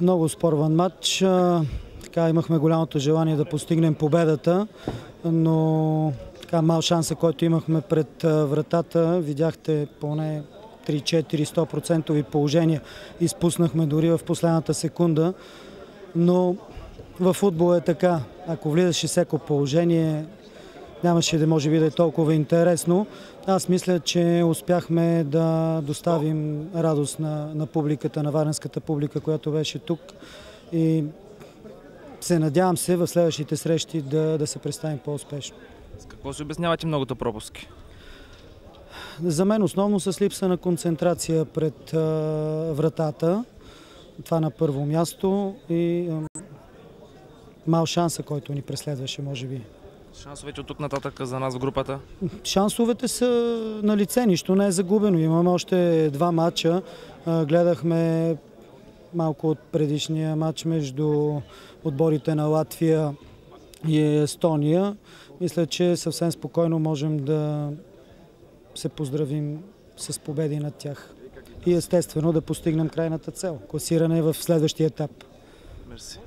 много спорван матч. Така, имахме голямото желание да постигнем победата, но така, мал шанса, който имахме пред вратата, видяхте поне 3-4-100% положения. Изпуснахме дори в последната секунда, но във футбола е така. Ако влизаше всяко положение, нямаше да може би да е толкова интересно. Аз мисля, че успяхме да доставим радост на публиката, на варненската публика, която беше тук. И се надявам се в следващите срещи да се представим по-успешно. С какво си обяснявате многото пропуски? За мен основно с липса на концентрация пред вратата. Това на първо място и мал шанса, който ни преследваше, може би. Шансовете от тук нататък за нас в групата? Шансовете са на лице, нищо не е загубено. Имаме още 2 матча. Гледахме малко от предишния матч между отборите на Латвия и Естония. Мисля, че съвсем спокойно можем да се поздравим с победи над тях. И естествено да постигнем крайната цел. Класиране в следващия етап. Мерси.